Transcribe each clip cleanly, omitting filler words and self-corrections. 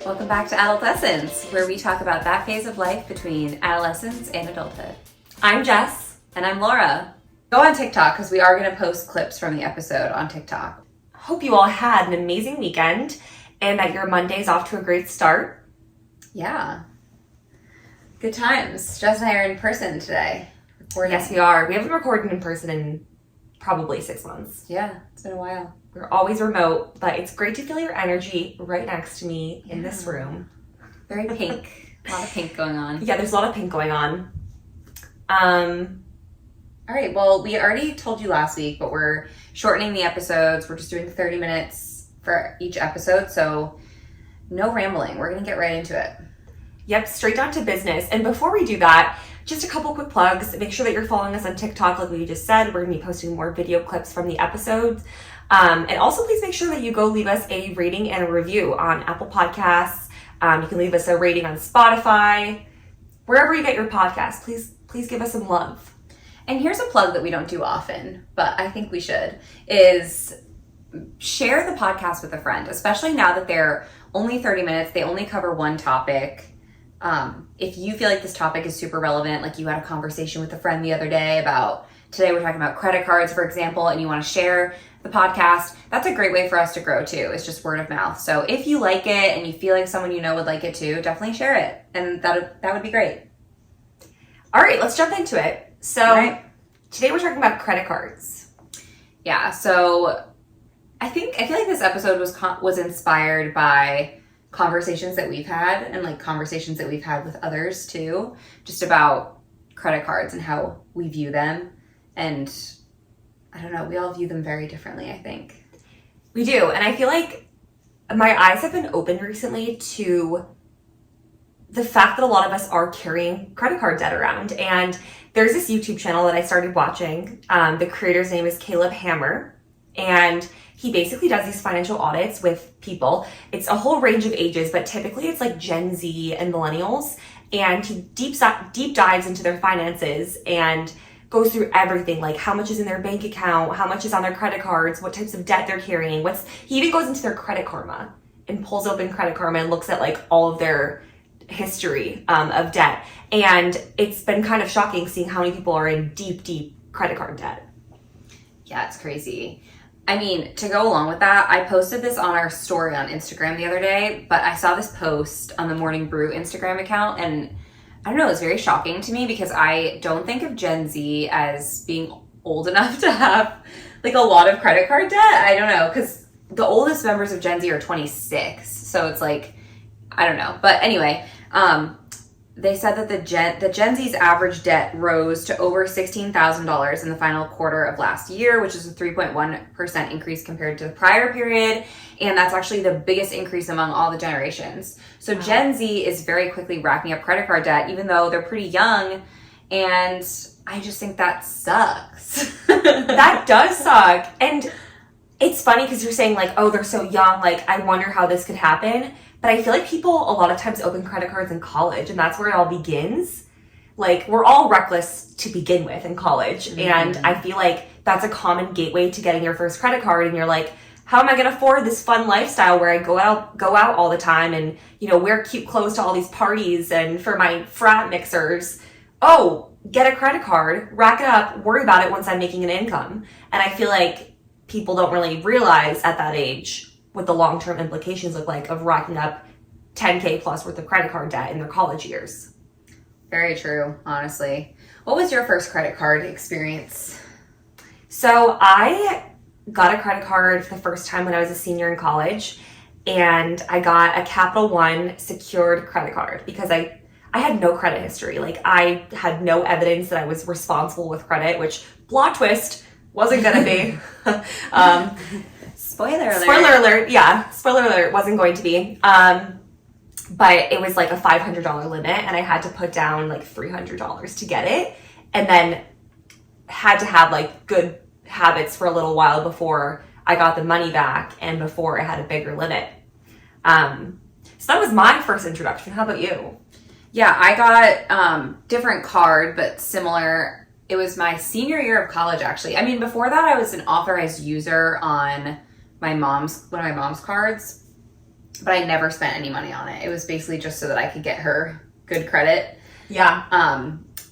Welcome back to Adolescence, where we talk about that phase of life between adolescence and adulthood. I'm Jess. And I'm Laura. Go on TikTok because we are going to post clips from the episode on TikTok. Hope you all had an amazing weekend and that your Monday's off to a great start. Yeah. Good times. Jess and I are in person today. Recording. Yes, we are. We haven't recorded in person in probably 6 months. Yeah, it's been a while. We're always remote, but it's great to feel your energy right next to me in this room. Very pink. A lot of pink going on. Yeah, there's a lot of pink going on. All right, well, we already told you last week, but we're shortening the episodes. We're just doing 30 minutes for each episode, so no rambling. We're going to get right into it. Yep, straight down to business. And before we do that, just a couple quick plugs. Make sure that you're following us on TikTok, like we just said. We're going to be posting more video clips from the episodes. And also, please make sure that you go leave us a rating and a review on Apple Podcasts. You can leave us a rating on Spotify. Wherever you get your podcasts, please give us some love. And here's a plug that we don't do often, but I think we should, is share the podcast with a friend, especially now that they're only 30 minutes. They only cover one topic. If you feel like this topic is super relevant, like you had a conversation with a friend the other day about, today we're talking about credit cards, for example, and you want to share the podcast, that's a great way for us to grow too. It's just word of mouth. So if you like it and you feel like someone you know would like it too, definitely share it. And that would be great. All right, let's jump into it. So Today we're talking about credit cards. Yeah, so I feel like this episode was inspired by conversations that we've had and like conversations that we've had with others too, just about credit cards and how we view them. And I don't know, we all view them very differently, I think. We do, and I feel like my eyes have been opened recently to the fact that a lot of us are carrying credit card debt around. And there's this YouTube channel that I started watching. The creator's name is Caleb Hammer, and he basically does these financial audits with people. It's a whole range of ages, but typically it's like Gen Z and millennials. And he deep dives into their finances and goes through everything, like how much is in their bank account, how much is on their credit cards, what types of debt they're carrying. He even goes into their Credit Karma and pulls open Credit Karma and looks at like all of their history of debt. And it's been kind of shocking seeing how many people are in deep credit card debt. Yeah, it's crazy. I mean, to go along with that, I posted this on our story on Instagram the other day, but I saw this post on the Morning Brew Instagram account, and I don't know, it was very shocking to me because I don't think of Gen Z as being old enough to have like a lot of credit card debt. I don't know, because the oldest members of Gen Z are 26, so it's like, I don't know. But anyway, they said that the Gen Z's average debt rose to over $16,000 in the final quarter of last year, which is a 3.1% increase compared to the prior period. And that's actually the biggest increase among all the generations. So Gen Z is very quickly racking up credit card debt, even though they're pretty young. And I just think that sucks. That does suck. And it's funny because you're saying like, oh, they're so young. Like, I wonder how this could happen. But I feel like people a lot of times open credit cards in college, and that's where it all begins. Like, we're all reckless to begin with in college. Mm-hmm. And I feel like that's a common gateway to getting your first credit card. And you're like, how am I going to afford this fun lifestyle where I go out all the time and, you know, wear cute clothes to all these parties and for my frat mixers? Oh, get a credit card, rack it up, worry about it once I'm making an income. And I feel like people don't really realize at that age what the long-term implications look like of racking up $10K plus worth of credit card debt in their college years. Very true, honestly. What was your first credit card experience? So I got a credit card for the first time when I was a senior in college, and I got a Capital One secured credit card because I had no credit history. Like, I had no evidence that I was responsible with credit, which, plot twist, wasn't gonna be. Spoiler alert. Spoiler alert, yeah. Spoiler alert, wasn't going to be. But it was like a $500 limit, and I had to put down like $300 to get it, and then had to have like good habits for a little while before I got the money back and before I had a bigger limit. So that was my first introduction. How about you? Yeah, I got different card, but similar. It was my senior year of college, actually. I mean, before that, I was an authorized user on one of my mom's cards. but I never spent any money on it. It was basically just so that I could get her good credit. Yeah.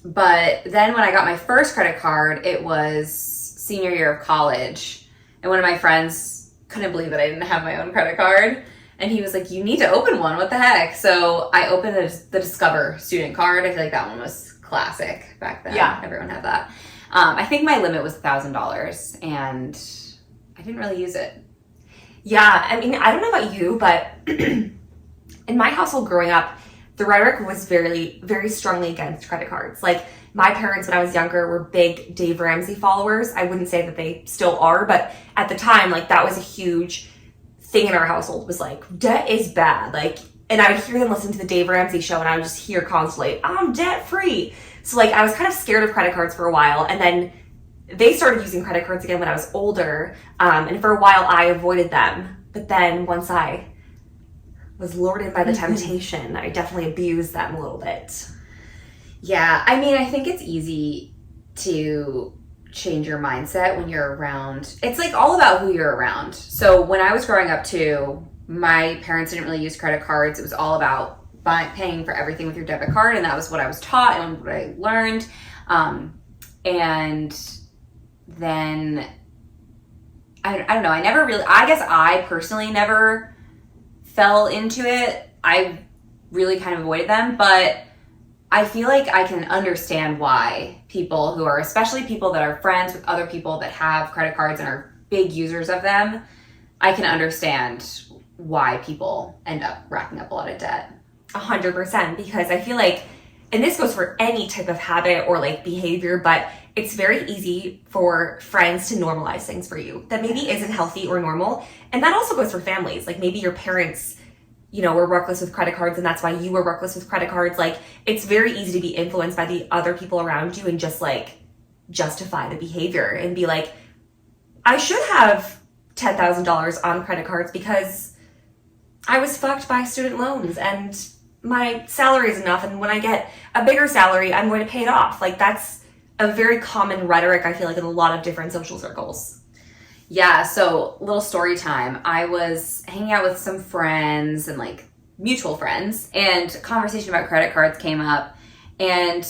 But then when I got my first credit card, it was senior year of college. And one of my friends couldn't believe that I didn't have my own credit card. And he was like, you need to open one. What the heck? So I opened the Discover student card. I feel like that one was classic back then. Yeah. Everyone had that. I think my limit was $1,000 and I didn't really use it. Yeah. I mean, I don't know about you, but in my household growing up, the rhetoric was very, very strongly against credit cards. Like, my parents, when I was younger, were big Dave Ramsey followers. I wouldn't say that they still are, but at the time, like, that was a huge thing in our household, was like, debt is bad. Like, and I would hear them listen to the Dave Ramsey show, and I would just hear constantly, I'm debt free. So, like, I was kind of scared of credit cards for a while, and then they started using credit cards again when I was older, and for a while I avoided them. But then once I was lured in by the temptation, I definitely abused them a little bit. Yeah, I mean, I think it's easy to change your mindset when you're around. It's like all about who you're around. So when I was growing up too, my parents didn't really use credit cards. It was all about paying for everything with your debit card, and that was what I was taught and what I learned. And then I don't know. I guess I personally never fell into it. I really kind of avoided them, but I feel like I can understand why people who are, especially people that are friends with other people that have credit cards and are big users of them, I can understand why people end up racking up a lot of debt. 100%, because I feel like, and this goes for any type of habit or like behavior, but it's very easy for friends to normalize things for you that maybe isn't healthy or normal. And that also goes for families. Like, maybe your parents, you know, were reckless with credit cards, and that's why you were reckless with credit cards. Like, it's very easy to be influenced by the other people around you and just like justify the behavior and be like, I should have $10,000 on credit cards because I was fucked by student loans and my salary is enough, and when I get a bigger salary, I'm going to pay it off. Like, that's a very common rhetoric, I feel like, in a lot of different social circles. Yeah, so little story time. I was hanging out with some friends and like mutual friends, and a conversation about credit cards came up, and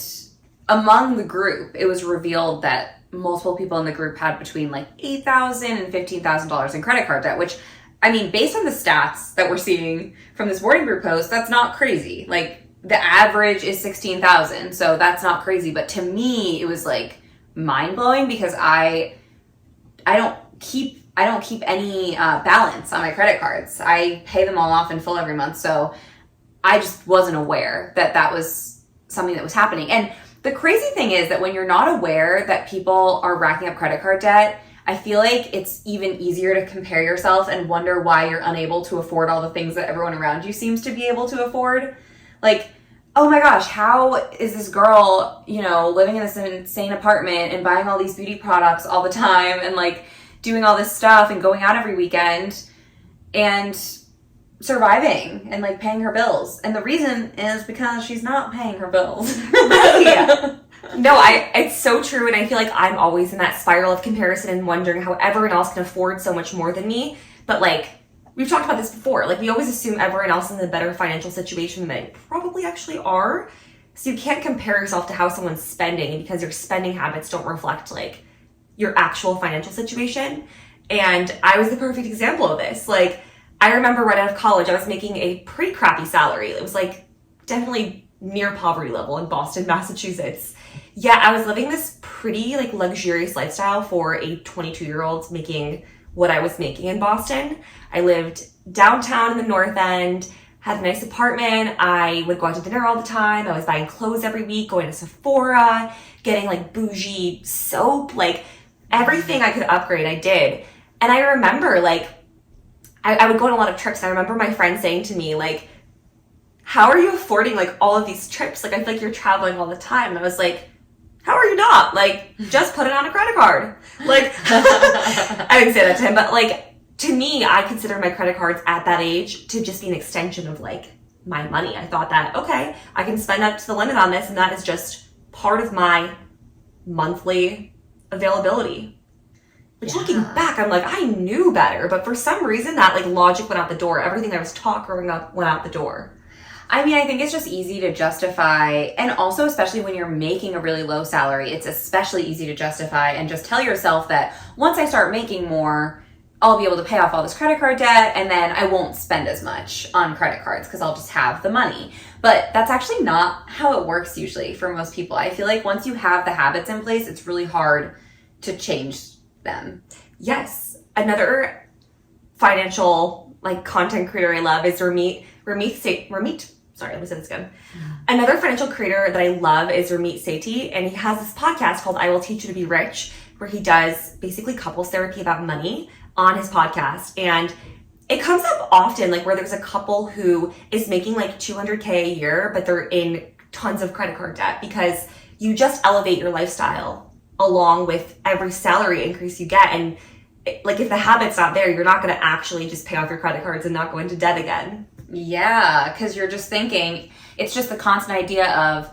among the group, it was revealed that multiple people in the group had between like $8,000 and $15,000 in credit card debt, which, I mean, based on the stats that we're seeing from this boarding group post, that's not crazy. Like, the average is 16,000, so that's not crazy. But to me, it was like mind blowing because I don't keep any balance on my credit cards. I pay them all off in full every month, so I just wasn't aware that that was something that was happening. And the crazy thing is that when you're not aware that people are racking up credit card debt, I feel like it's even easier to compare yourself and wonder why you're unable to afford all the things that everyone around you seems to be able to afford. Like, oh my gosh, how is this girl, you know, living in this insane apartment and buying all these beauty products all the time and like doing all this stuff and going out every weekend and surviving and like paying her bills? And the reason is because she's not paying her bills. Yeah. No, it's so true, and I feel like I'm always in that spiral of comparison and wondering how everyone else can afford so much more than me. But like, we've talked about this before, like, we always assume everyone else is in a better financial situation than they probably actually are. So you can't compare yourself to how someone's spending, because your spending habits don't reflect like your actual financial situation. And I was the perfect example of this. Like, I remember right out of college, I was making a pretty crappy salary. It was like definitely near poverty level in Boston, Massachusetts. Yeah, I was living this pretty like luxurious lifestyle for a 22-year-old making what I was making in Boston. I lived downtown in the North End, had a nice apartment. I would go out to dinner all the time. I was buying clothes every week, going to Sephora, getting like bougie soap, like everything I could upgrade, I did. And I remember like, I would go on a lot of trips. I remember my friend saying to me like, how are you affording like all of these trips? Like, I feel like you're traveling all the time. And I was like, how are you not? Like, just put it on a credit card. Like, I didn't say that to him, but like, to me, I consider my credit cards at that age to just be an extension of like my money. I thought that, okay, I can spend up to the limit on this, and that is just part of my monthly availability. Which looking back, I'm like, I knew better. But for some reason, that like logic went out the door. Everything I was taught growing up went out the door. I mean, I think it's just easy to justify, and also especially when you're making a really low salary, it's especially easy to justify and just tell yourself that once I start making more, I'll be able to pay off all this credit card debt, and then I won't spend as much on credit cards because I'll just have the money. But that's actually not how it works usually for most people. I feel like once you have the habits in place, it's really hard to change them. Yes. Another financial like content creator I love is Ramit. Sorry, let me say this again. Another financial creator that I love is Ramit Sethi, and he has this podcast called I Will Teach You to Be Rich, where he does basically couples therapy about money on his podcast. And it comes up often, like where there's a couple who is making like $200K a year, but they're in tons of credit card debt because you just elevate your lifestyle along with every salary increase you get. And like if the habit's not there, you're not going to actually just pay off your credit cards and not go into debt again. Yeah, because you're just thinking, it's just the constant idea of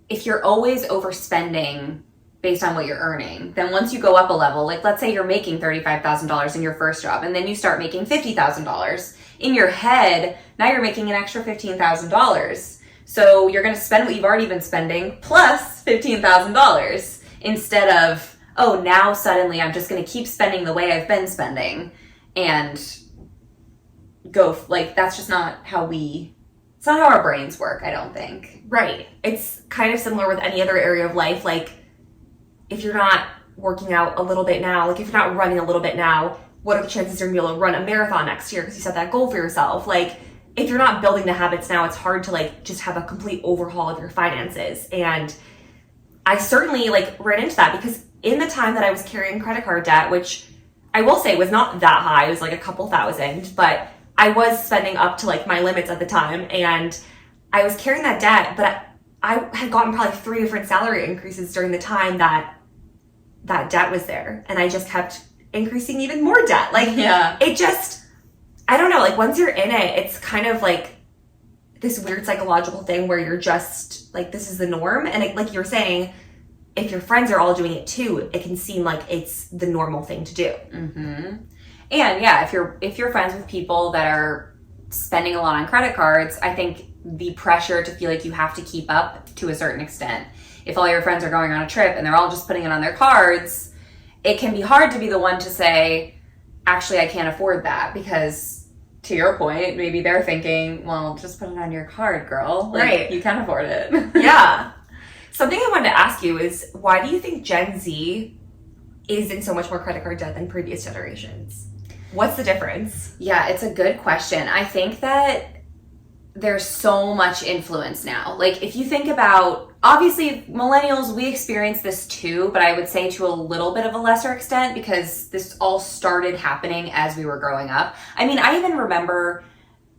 if you're always overspending based on what you're earning, then once you go up a level, like let's say you're making $35,000 in your first job and then you start making $50,000, in your head, now you're making an extra $15,000. So you're going to spend what you've already been spending plus $15,000 instead of, oh, now suddenly I'm just going to keep spending the way I've been spending and go, like, that's just not how it's not how our brains work, I don't think. Right. It's kind of similar with any other area of life. Like, if you're not working out a little bit now, like if you're not running a little bit now, what are the chances you're going to be able to run a marathon next year because you set that goal for yourself? Like, if you're not building the habits now, it's hard to like just have a complete overhaul of your finances. And I certainly like ran into that because in the time that I was carrying credit card debt, which I will say was not that high, it was like a couple thousand, but I was spending up to like my limits at the time, and I was carrying that debt, but I had gotten probably 3 different salary increases during the time that debt was there, and I just kept increasing even more debt. Like, it just, I don't know, like once you're in it, it's kind of like this weird psychological thing where you're just like, this is the norm. And it, like you're saying, if your friends are all doing it too, it can seem like it's the normal thing to do. Mm-hmm. And yeah, if you're friends with people that are spending a lot on credit cards, I think the pressure to feel like you have to keep up to a certain extent. If all your friends are going on a trip and they're all just putting it on their cards, it can be hard to be the one to say, actually, I can't afford that, because to your point, maybe they're thinking, well, just put it on your card, girl. Like, right. You can afford it. Yeah. Something I wanted to ask you is, why do you think Gen Z is in so much more credit card debt than previous generations? What's the difference? Yeah, it's a good question. I think that there's so much influence now. Like, if you think about, obviously, millennials, we experience this too, but I would say to a little bit of a lesser extent, because this all started happening as we were growing up. I mean, I even remember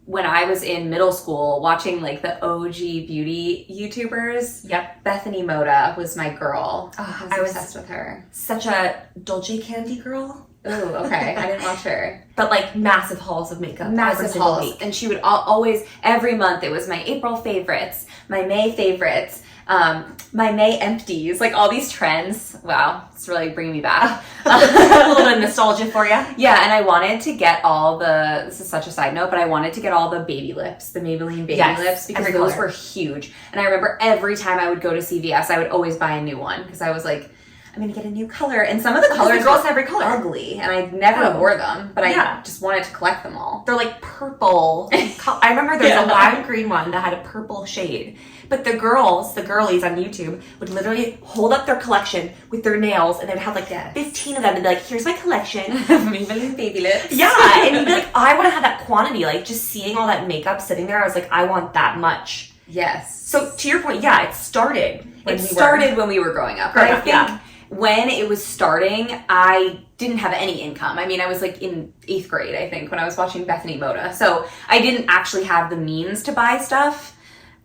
when I was in middle school watching like the OG beauty YouTubers. Yep. Bethany Moda was my girl. Oh, I was obsessed with her. Such a Dolce Candy girl. Ooh, okay. I didn't watch her. But like massive hauls of makeup. Massive hauls. Week. And she would always, every month, it was my April favorites, my May favorites, my May empties, like all these trends. Wow, it's really bringing me back. A little bit of nostalgia for you. Yeah, and I wanted to get this is such a side note, but I wanted to get all the baby lips, the Maybelline baby lips, because those were huge. And I remember every time I would go to CVS, I would always buy a new one, because I was like, I'm going to get a new color. And some of the colors girls have every color. Ugly, and I never wore them, but I just wanted to collect them all. They're like purple. I remember there's a lime green one that had a purple shade. But the girlies on YouTube would literally hold up their collection with their nails, and they'd have like 15 of them and be like, here's my collection. Maybelline baby lips. Yeah, and you'd be like, I want to have that quantity. Like, just seeing all that makeup sitting there, I was like, I want that much. Yes. So to your point, yeah, it started when we were growing up. But I think when it was starting, I didn't have any income. I mean, I was like in 8th grade, I think, when I was watching Bethany Moda. So I didn't actually have the means to buy stuff.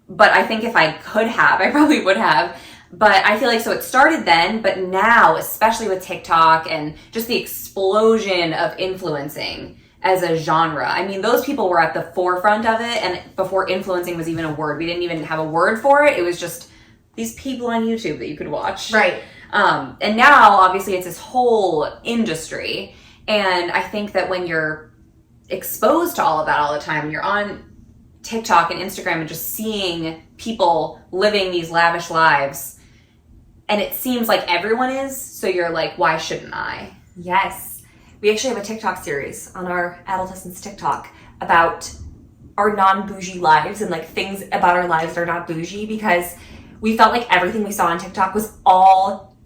But I think if I could have, I probably would have. But I feel like, so it started then, but now, especially with TikTok and just the explosion of influencing as a genre. I mean, those people were at the forefront of it, and before influencing was even a word. We didn't even have a word for it. It was just these people on YouTube that you could watch. Right. And now, obviously, it's this whole industry. And I think that when you're exposed to all of that all the time, you're on TikTok and Instagram and just seeing people living these lavish lives, and it seems like everyone is, so you're like, why shouldn't I? Yes. We actually have a TikTok series on our Adult Essence TikTok about our non-bougie lives and like things about our lives that are not bougie, because we felt like everything we saw on TikTok was all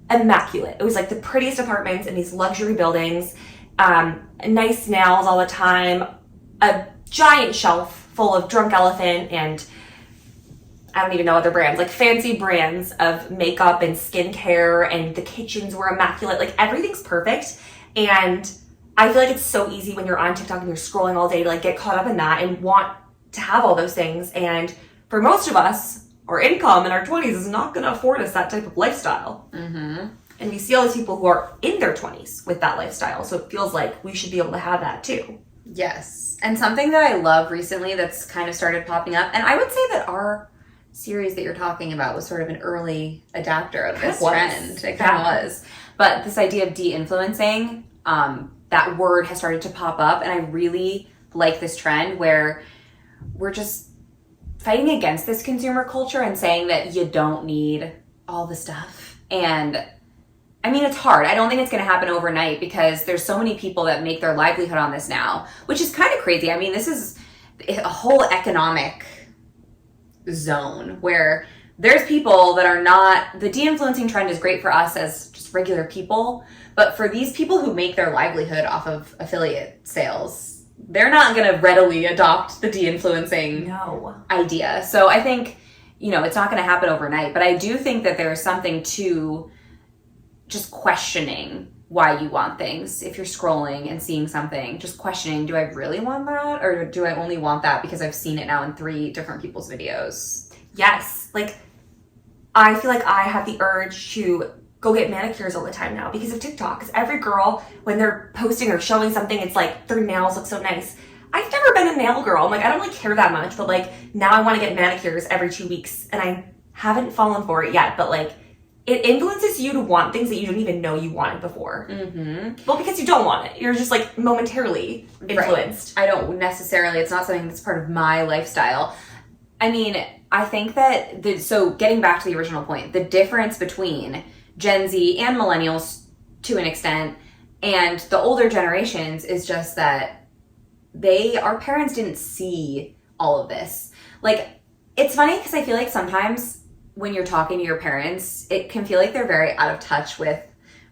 immaculate. It was like the prettiest apartments in these luxury buildings, nice nails all the time, a giant shelf full of Drunk Elephant and I don't even know other brands, like fancy brands of makeup and skincare, and the kitchens were immaculate. Like everything's perfect. And I feel like it's so easy when you're on TikTok and you're scrolling all day to like get caught up in that and want to have all those things. And for most of us, our income in our 20s is not going to afford us that type of lifestyle. Mm-hmm. And we see all these people who are in their 20s with that lifestyle. So it feels like we should be able to have that too. Yes. And something that I love recently that's kind of started popping up, and I would say that our series that you're talking about was sort of an early adapter of this trend. It kind of was. But this idea of de-influencing, that word has started to pop up, and I really like this trend where we're just fighting against this consumer culture and saying that you don't need all the stuff. And I mean, it's hard. I don't think it's going to happen overnight because there's so many people that make their livelihood on this now, which is kind of crazy. I mean, this is a whole economic zone where there's people that are not, the de-influencing trend is great for us as just regular people, but for these people who make their livelihood off of affiliate sales, they're not going to readily adopt the de-influencing idea. So I think, it's not going to happen overnight, but I do think that there's something to just questioning why you want things. If you're scrolling and seeing something, just questioning, do I really want that? Or do I only want that because I've seen it now in 3 different people's videos? Yes. Like, I feel like I have the urge to go get manicures all the time now because of TikTok. Because every girl, when they're posting or showing something, it's like their nails look so nice. I've never been a nail girl. I'm like, I don't really care that much, but like now I want to get manicures every 2 weeks and I haven't fallen for it yet, but like it influences you to want things that you didn't even know you wanted before. Mm-hmm. Well, because you don't want it. You're just like momentarily influenced. Right. I don't necessarily, it's not something that's part of my lifestyle. I mean, I think that, so getting back to the original point, the difference between Gen Z and millennials to an extent and the older generations is just that our parents didn't see all of this. Like, it's funny because I feel like sometimes when you're talking to your parents, it can feel like they're very out of touch with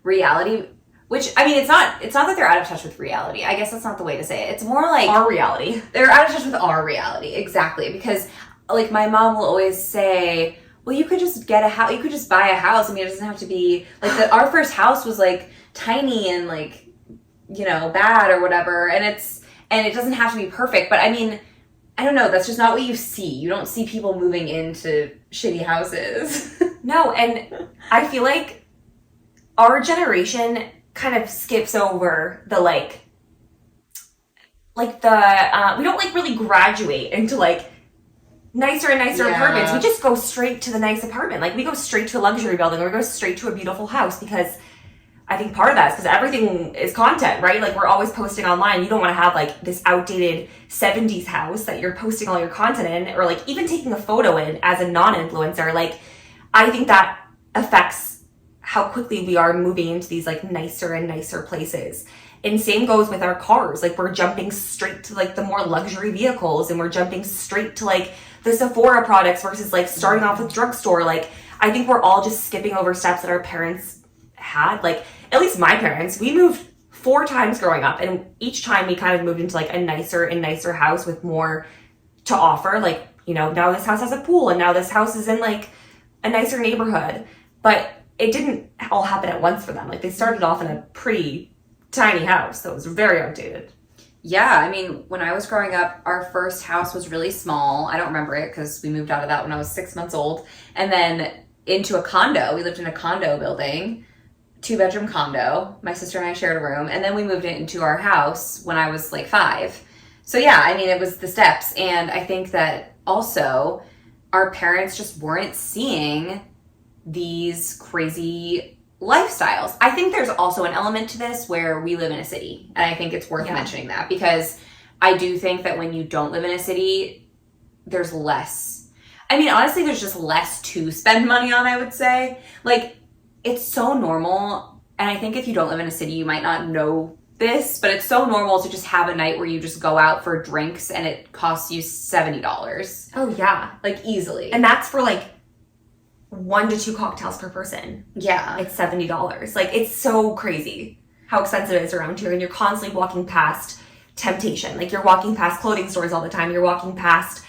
reality, which, I mean, it's not that they're out of touch with reality. I guess that's not the way to say it. It's more like our reality. They're out of touch with our reality. Exactly. Because like my mom will always say, well, you could just get a house. You could just buy a house. I mean, it doesn't have to be like our first house was like tiny and like, bad or whatever. And it doesn't have to be perfect. But I mean, I don't know. That's just not what you see. You don't see people moving into shitty houses. No. And I feel like our generation kind of skips over the we don't like really graduate into like nicer and nicer apartments. We just go straight to the nice apartment. Like we go straight to a luxury building or we go straight to a beautiful house because I think part of that is because everything is content, right? Like we're always posting online. You don't want to have like this outdated 70s house that you're posting all your content in, or like even taking a photo in as a non-influencer. Like I think that affects how quickly we are moving into these like nicer and nicer places. And same goes with our cars. Like we're jumping straight to like the more luxury vehicles and we're jumping straight to like the Sephora products versus like starting off with drugstore. Like I think we're all just skipping over steps that our parents had. Like at least my parents, we moved 4 times growing up, and each time we kind of moved into like a nicer and nicer house with more to offer. Like, now this house has a pool and now this house is in like a nicer neighborhood, but it didn't all happen at once for them. Like they started off in a pretty tiny house that was very outdated. Yeah, I mean, when I was growing up, our first house was really small. I don't remember it because we moved out of that when I was 6 months old. And then into a condo. We lived in a condo building, 2-bedroom condo. My sister and I shared a room. And then we moved into our house when I was like 5. So yeah, I mean, it was the steps. And I think that also our parents just weren't seeing these crazy lifestyles. I think there's also an element to this where we live in a city, and I think it's worth mentioning that, because I do think that when you don't live in a city, there's less. I mean, honestly, there's just less to spend money on, I would say. Like, it's so normal, and I think if you don't live in a city, you might not know this, but it's so normal to just have a night where you just go out for drinks and it costs you $70. Oh, yeah. Like, easily. And that's for, like, 1 to 2 cocktails per person. Yeah. It's $70. Like, it's so crazy how expensive it is around here, and you're constantly walking past temptation. Like, you're walking past clothing stores all the time. You're walking past,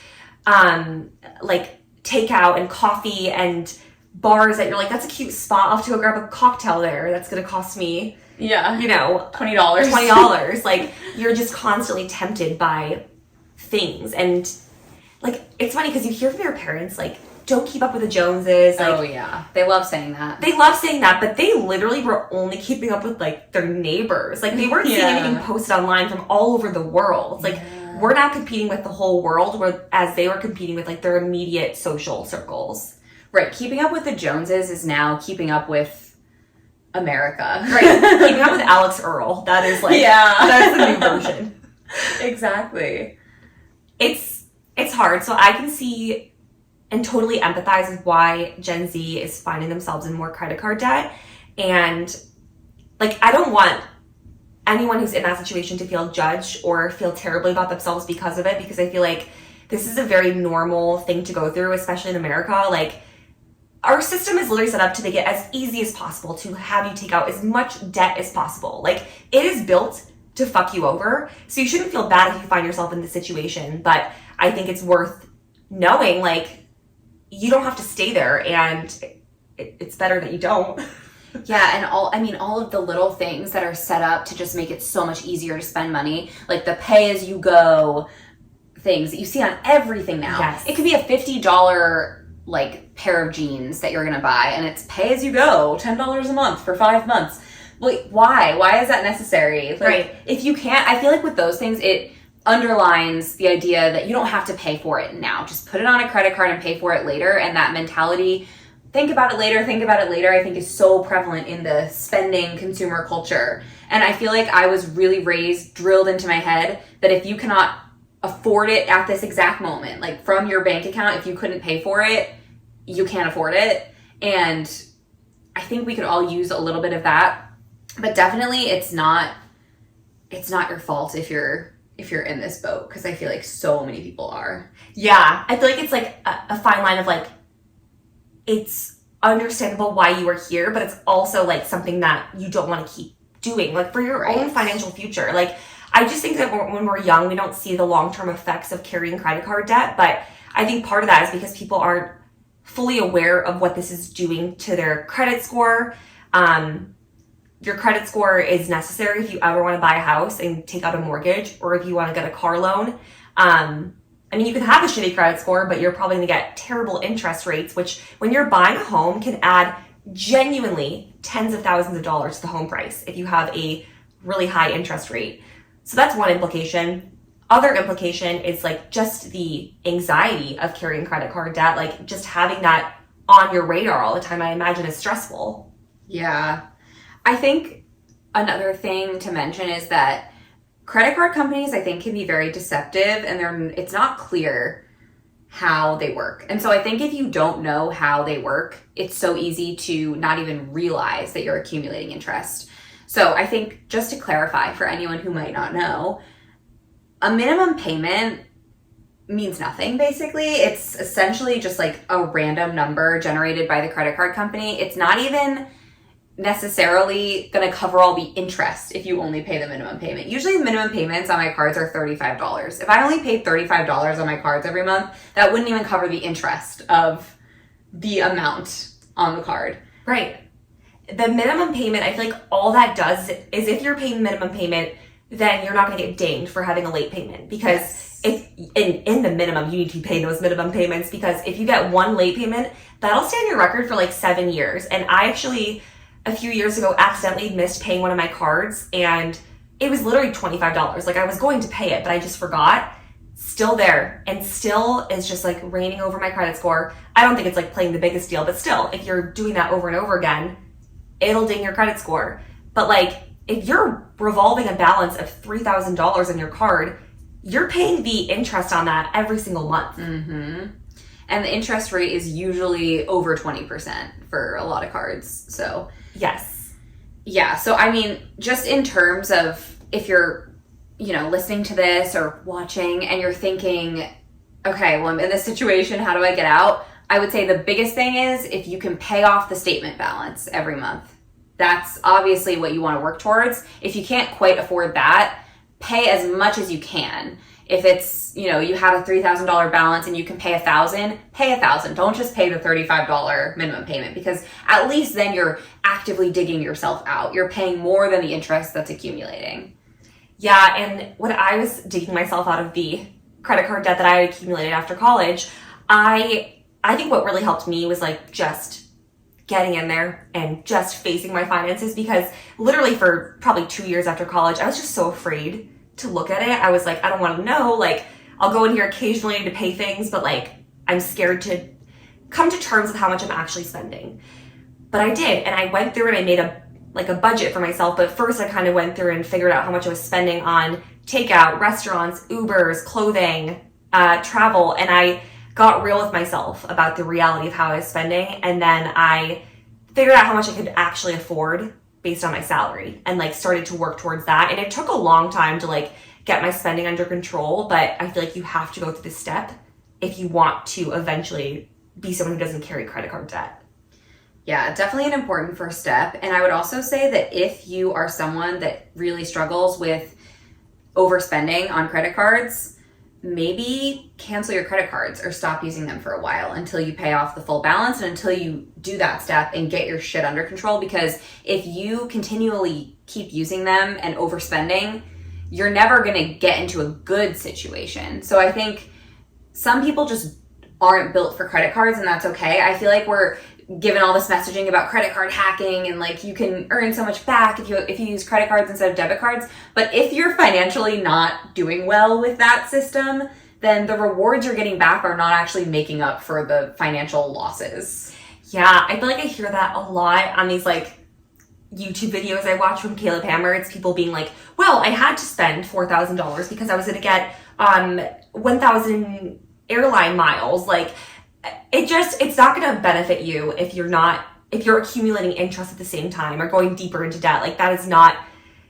like, takeout and coffee and bars that you're like, that's a cute spot. I'll have to go grab a cocktail there. That's going to cost me, you know, $20. $20. Like, you're just constantly tempted by things. And, like, it's funny because you hear from your parents, like, don't keep up with the Joneses. Like, oh, yeah. They love saying that. They love saying that, but they literally were only keeping up with, like, their neighbors. Like, they weren't seeing anything posted online from all over the world. Like, we're not competing with the whole world, as they were competing with, like, their immediate social circles. Right. Keeping up with the Joneses is now keeping up with America. Right. Keeping up with Alex Earl. That is, like, that's the new version. Exactly. It's hard. So I can see and totally empathize with why Gen Z is finding themselves in more credit card debt. And, like, I don't want anyone who's in that situation to feel judged or feel terribly about themselves because of it, because I feel like this is a very normal thing to go through, especially in America. Like, our system is literally set up to make it as easy as possible to have you take out as much debt as possible. Like, it is built to fuck you over. So you shouldn't feel bad if you find yourself in this situation. But I think it's worth knowing, like, you don't have to stay there, and it's better that you don't. Yeah, and all of the little things that are set up to just make it so much easier to spend money, like the pay-as-you-go things that you see on everything now. Yes. It could be a $50 like pair of jeans that you're gonna buy, and it's pay-as-you-go, $10 a month for 5 months. Like, why? Why is that necessary? Like, right. If you can't, I feel like with those things, it underlines the idea that you don't have to pay for it now. Just put it on a credit card and pay for it later. And that mentality, think about it later, I think is so prevalent in the spending consumer culture. And I feel like I was really drilled into my head that if you cannot afford it at this exact moment, like from your bank account, if you couldn't pay for it, you can't afford it. And I think we could all use a little bit of that. But definitely it's not your fault if you're in this boat, because I feel like so many people are. Yeah. I feel like it's like a fine line of, like, it's understandable why you are here, but it's also like something that you don't want to keep doing, like, for your own financial future. Like, I just think that when we're young, we don't see the long-term effects of carrying credit card debt, but I think part of that is because people aren't fully aware of what this is doing to their credit score. Your credit score is necessary if you ever want to buy a house and take out a mortgage, or if you want to get a car loan. I mean, you can have a shitty credit score, but you're probably going to get terrible interest rates, which when you're buying a home can add genuinely tens of thousands of dollars to the home price if you have a really high interest rate. So that's one implication. Other implication is, like, just the anxiety of carrying credit card debt, like just having that on your radar all the time, I imagine is stressful. Yeah. I think another thing to mention is that credit card companies, I think, can be very deceptive, and it's not clear how they work. And so I think if you don't know how they work, it's so easy to not even realize that you're accumulating interest. So I think, just to clarify for anyone who might not know, a minimum payment means nothing, basically. It's essentially just like a random number generated by the credit card company. It's not even necessarily going to cover all the interest if you only pay the minimum payment. Usually the minimum payments on my cards are $35. If I only paid $35 on my cards every month, that wouldn't even cover the interest of the amount on the card. Right. The minimum payment, I feel like all that does is, if you're paying minimum payment, then you're not going to get dinged for having a late payment, because if in the minimum, you need to be paying those minimum payments, because if you get one late payment, that'll stay on your record for like 7 years. And I actually, a few years ago, accidentally missed paying one of my cards, and it was literally $25. Like, I was going to pay it, but I just forgot. Still there, and still is just like reigning over my credit score. I don't think it's like playing the biggest deal, but still, if you're doing that over and over again, it'll ding your credit score. But like, if you're revolving a balance of $3,000 on your card, you're paying the interest on that every single month. Mm-hmm. And the interest rate is usually over 20% for a lot of cards. So yes. Yeah. So I mean, just in terms of if you're, listening to this or watching and you're thinking, okay, well, I'm in this situation, how do I get out? I would say the biggest thing is if you can pay off the statement balance every month. That's obviously what you want to work towards. If you can't quite afford that, pay as much as you can. If it's, you have a $3,000 balance and you can pay $1,000, pay $1,000. Don't just pay the $35 minimum payment, because at least then you're actively digging yourself out. You're paying more than the interest that's accumulating. Yeah, and when I was digging myself out of the credit card debt that I had accumulated after college, I think what really helped me was like just getting in there and just facing my finances, because literally for probably 2 years after college, I was just so afraid to look at it. I was like, I don't want to know. Like, I'll go in here occasionally to pay things, but like, I'm scared to come to terms with how much I'm actually spending. But I did, and I went through and I made a budget for myself. But first I kind of went through and figured out how much I was spending on takeout, restaurants, Ubers, clothing, travel, and I got real with myself about the reality of how I was spending. And then I figured out how much I could actually afford based on my salary, and like started to work towards that. And it took a long time to like get my spending under control, but I feel like you have to go through this step if you want to eventually be someone who doesn't carry credit card debt. Yeah, definitely an important first step. And I would also say that if you are someone that really struggles with overspending on credit cards, maybe cancel your credit cards or stop using them for a while until you pay off the full balance and until you do that step and get your shit under control. Because if you continually keep using them and overspending, you're never going to get into a good situation. So I think some people just aren't built for credit cards, and that's okay. I feel like we're given all this messaging about credit card hacking and like you can earn so much back if you use credit cards instead of debit cards. But if you're financially not doing well with that system, then the rewards you're getting back are not actually making up for the financial losses. Yeah, I feel like I hear that a lot on these like YouTube videos I watch from Caleb Hammer. It's people being like, well, I had to spend $4,000 because I was going to get 1,000 airline miles. Like, it's not going to benefit you if you're accumulating interest at the same time or going deeper into debt. Like, that is not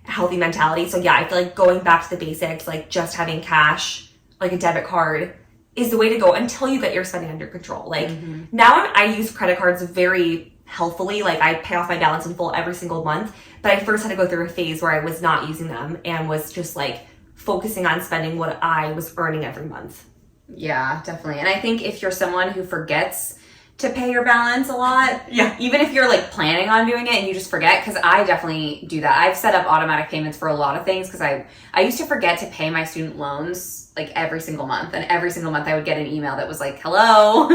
a healthy mentality. So yeah, I feel like going back to the basics, like just having cash, like a debit card, is the way to go until you get your spending under control. Like now I use credit cards very healthfully. Like I pay off my balance in full every single month, but I first had to go through a phase where I was not using them and was just like focusing on spending what I was earning every month. Yeah, definitely. And I think if you're someone who forgets to pay your balance a lot, yeah, even if you're like planning on doing it and you just forget, because I definitely do that. I've set up automatic payments for a lot of things because I used to forget to pay my student loans like every single month, and every single month I would get an email that was like, hello,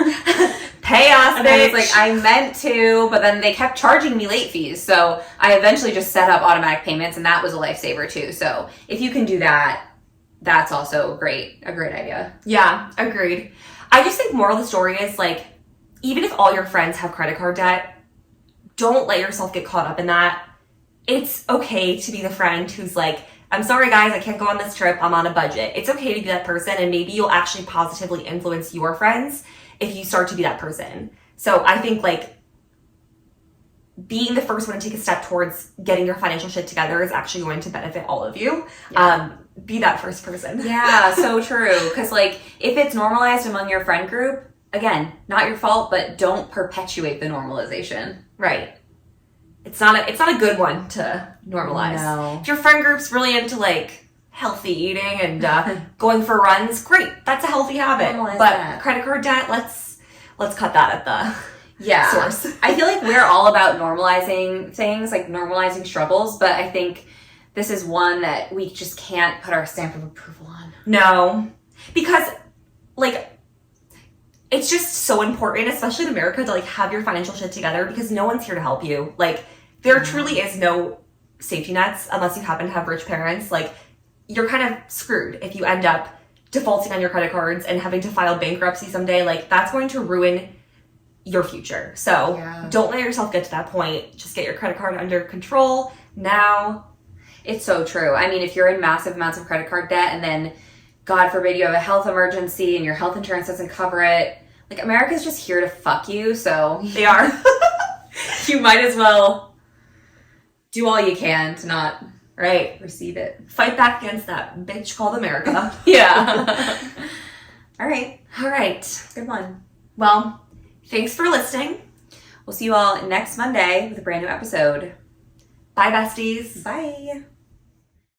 pay us, and I was like, I meant to, but then they kept charging me late fees. So I eventually just set up automatic payments, and that was a lifesaver too. So if you can do that, that's also a great idea. Yeah, agreed. I just think moral of the story is like, even if all your friends have credit card debt, don't let yourself get caught up in that. It's okay to be the friend who's like, I'm sorry guys, I can't go on this trip, I'm on a budget. It's okay to be that person, and maybe you'll actually positively influence your friends if you start to be that person. So I think like being the first one to take a step towards getting your financial shit together is actually going to benefit all of you. Yeah. Be that first person. Yeah, so true. Because like if it's normalized among your friend group, again, not your fault, but don't perpetuate the normalization. Right. It's not a good one to normalize. No. If your friend group's really into like healthy eating and going for runs, great. That's a healthy habit. Normalize but that. Credit card debt, let's cut that at the source. I feel like we're all about normalizing things, like normalizing struggles, but I think this is one that we just can't put our stamp of approval on. No. Because like it's just so important, especially in America, to like have your financial shit together, because no one's here to help you. Like there truly is no safety nets unless you happen to have rich parents. Like you're kind of screwed if you end up defaulting on your credit cards and having to file bankruptcy someday. Like that's going to ruin your future. So Yeah. don't let yourself get to that point. Just get your credit card under control now. It's so true. I mean, if you're in massive amounts of credit card debt and then, God forbid, you have a health emergency and your health insurance doesn't cover it, like, America's just here to fuck you, so They are. you might as well do all you can to not Right. receive it. Fight back against that bitch called America. Yeah. All right. All right. Good one. Well, thanks for listening. We'll see you all next Monday with a brand new episode. Bye, besties. Bye.